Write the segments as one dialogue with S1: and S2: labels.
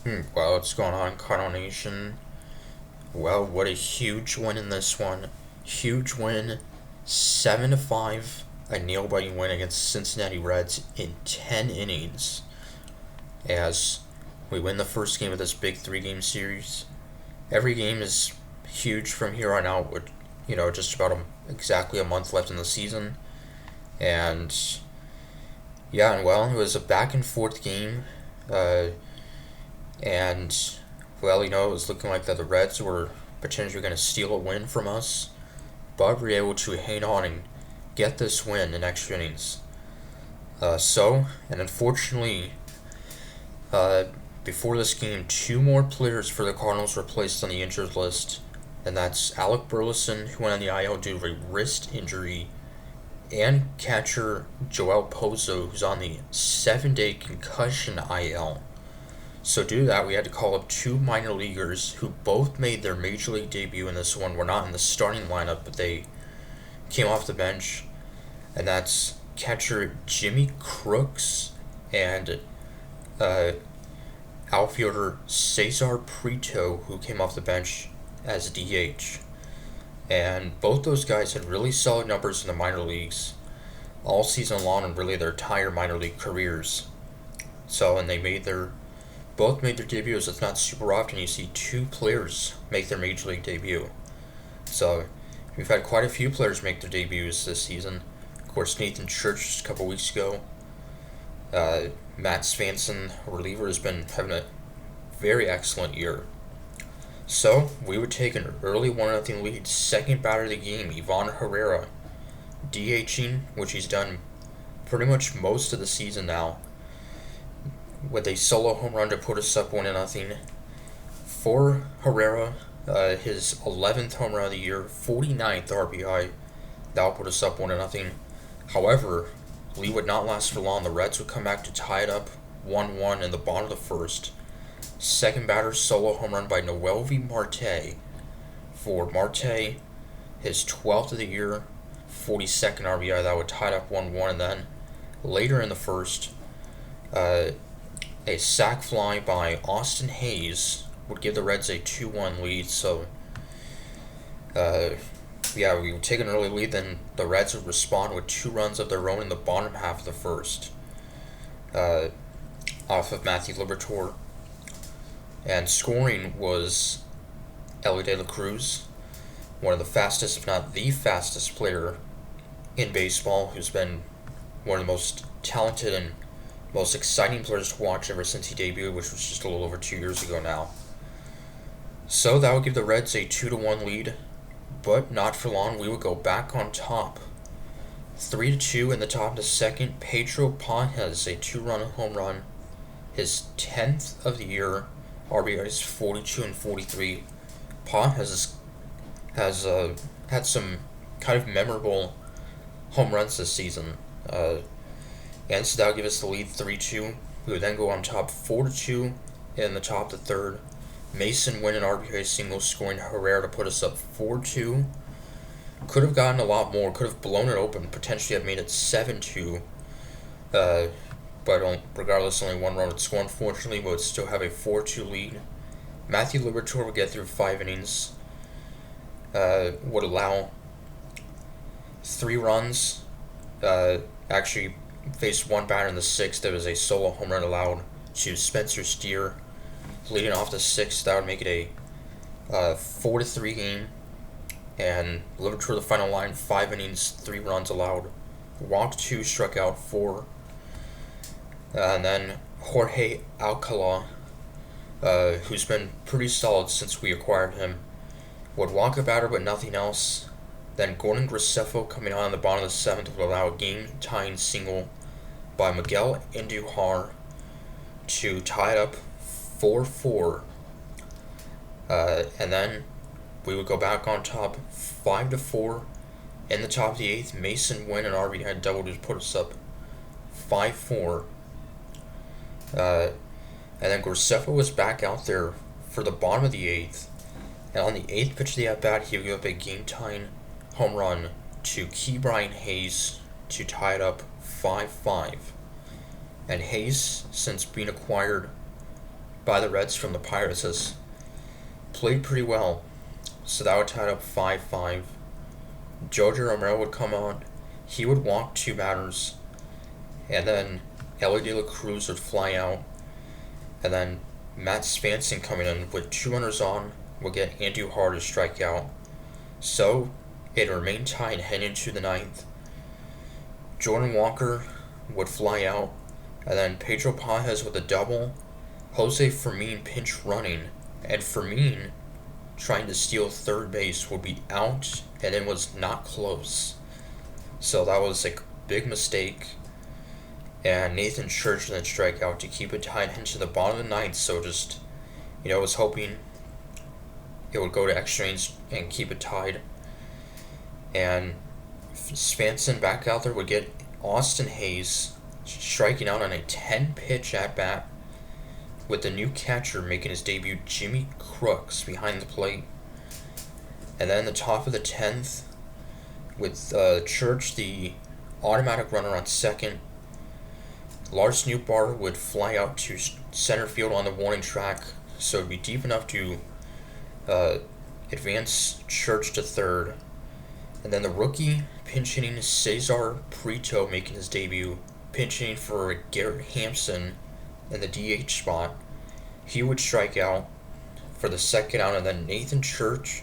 S1: Well, what's going on, Cardinal Nation? Well, what a huge win in this one. Huge win, 7-5. A nail-biting win against Cincinnati Reds in 10 innings. As we win the first game of this big three-game series. Every game is huge from here on out. With just about exactly a month left in the season, and yeah, and well, it was a back and forth game. Uh, And, well, it was looking like that the Reds were potentially going to steal a win from us, but we were able to hang on and get this win in extra innings. And unfortunately, uh, before this game, two more players for the Cardinals were placed on the injured list, and that's Alec Burleson, who went on the IL due to a wrist injury, and catcher Joel Pozo, who's on the 7-day concussion IL. So due to that, we had to call up two minor leaguers who both made their major league debut in this one. Were not in the starting lineup, but they came off the bench, and that's catcher Jimmy Crooks and uh, outfielder Cesar Prieto, who came off the bench as DH. And both those guys had really solid numbers in the minor leagues all season long and really their entire minor league careers. And they both made their debuts. It's not super often you see two players make their major league debut. So we've had quite a few players make their debuts this season. Of course, Nathan Church just a couple weeks ago. Matt Svanson, reliever, has been having a very excellent year. So we would take an early 1-0 lead. Second batter of the game, Ivan Herrera, DHing, which he's done pretty much most of the season now, with a solo home run to put us up 1-0. For Herrera, his 11th home run of the year, 49th RBI, that will put us up 1-0. However, Lee would not last for long. The Reds would come back to tie it up 1-1 in the bottom of the first. Second batter, solo home run by Noelvi Marte. For Marte, his 12th of the year, 42nd RBI, that would tie it up 1-1. And then later in the first, a sac fly by Austin Hayes would give the Reds a 2-1 lead. We would take an early lead, then the Reds would respond with 2 runs of their own in the bottom half of the first, off of Matthew Liberatore. And scoring was Elly De La Cruz, one of the fastest, if not the fastest player in baseball, who's been one of the most talented and most exciting players to watch ever since he debuted, which was just a little over 2 years ago now. So that would give the Reds a 2-1 lead, but not for long. We would go back on top. 3-2 in the top of the second. Pedro Pages, a 2-run home run, his 10th of the year. RBIs 42 and 43. Pages has had some kind of memorable home runs this season. And so that would give us the lead 3-2. We would then go on top 4-2 in the top of the third. Mason Wynn an RBI single, scoring Herrera to put us up 4-2. Could have gotten a lot more, could have blown it open, potentially have made it 7-2. But regardless, only 1 run would score, unfortunately, but would still have a 4-2 lead. Matthew Liberatore would get through 5 innings, would allow 3 runs, actually faced 1 batter in the 6th. There was a solo home run allowed to Spencer Steer, leading off the 6th. That would make it a 4-3 game. And Liberatore, the final line, 5 innings, 3 runs allowed, walked 2, struck out 4. And then Jorge Alcala, who's been pretty solid since we acquired him, would walk a batter but nothing else. Then Gordon Graceffo, coming on in the bottom of the 7th, would allow a game-tying single by Miguel Andujar to tie it up 4-4. And then we would go back on top 5-4. In the top of the 8th, Mason Wynn and RBI double to put us up 5-4. And then Graceffo was back out there for the bottom of the 8th. And on the 8th pitch of the at-bat, he would give up a game-tying home run to Ke'Bryan Hayes to tie it up 5-5. And Hayes, since being acquired by the Reds from the Pirates has played pretty well. So that would tie it up 5-5. Jojo Romero would come on. He would walk two batters. And then Ellie De La Cruz would fly out. And then Matt Svanson coming in with two runners on would get Andujar to strike out. So it remained tied heading into the ninth. Jordan Walker would fly out. And then Pedro Pages with a double. Jose Fermin pinch running. And Fermin trying to steal third base would be out and it was not close. So that was a big mistake. And Nathan Church then strike out to keep it tied into the bottom of the ninth. So just, was hoping it would go to extra innings and keep it tied. And Svanson back out there would get Austin Hayes striking out on a 10-pitch at-bat with the new catcher making his debut, Jimmy Crooks, behind the plate. And then the top of the 10th with Church, the automatic runner on second. Lars Nootbaar would fly out to center field on the warning track, so it would be deep enough to advance Church to third. And then the rookie pinch hitting Cesar Prieto making his debut, pinch hitting for Garrett Hampson in the DH spot. He would strike out for the second out, and then Nathan Church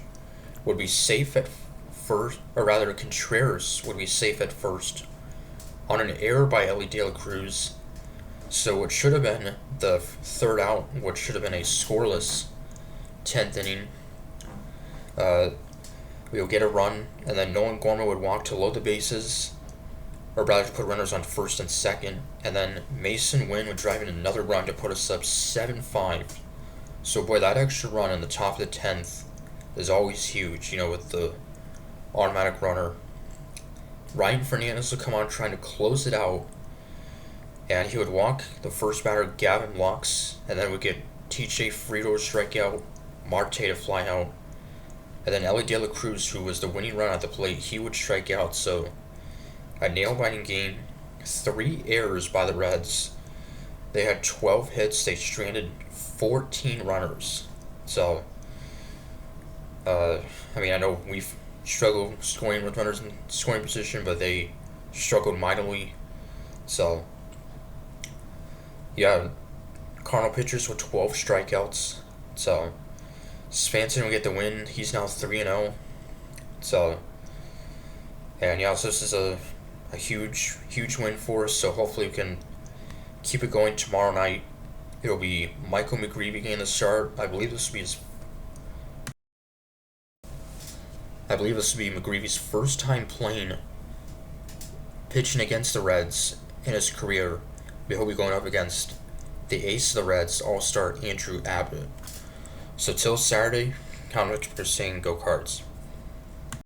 S1: would be safe at first, or rather Contreras would be safe at first on an error by Ellie De La Cruz. So what should have been the third out, what should have been a scoreless 10th inning, we'll get a run, and then Nolan Gorman would walk to load the bases, or rather to put runners on first and second, and then Mason Wynn would drive in another run to put us up 7-5. So boy, that extra run in the top of the 10th is always huge, with the automatic runner. Ryan Fernandez would come on trying to close it out, and he would walk the first batter, Gavin Lux, and then would get TJ Frito to strike out, Marte to fly out, and then Ellie De La Cruz, who was the winning run at the plate, he would strike out. So a nail-biting game, 3 errors by the Reds. They had 12 hits, they stranded 14 runners. So, I know we've struggled scoring with runners in scoring position, but they struggled mightily. So, yeah, Cardinal pitchers with 12 strikeouts. So, Svanson will get the win. He's now 3-0. So, and yeah, so this is a huge win for us. So hopefully we can keep it going tomorrow night. It'll be Michael McGreevy getting the start. I believe this will be McGreevy's first time pitching against the Reds in his career. He'll be going up against the ace of the Reds, all-star Andrew Abbott. So till Saturday, Count Richard saying go Cards.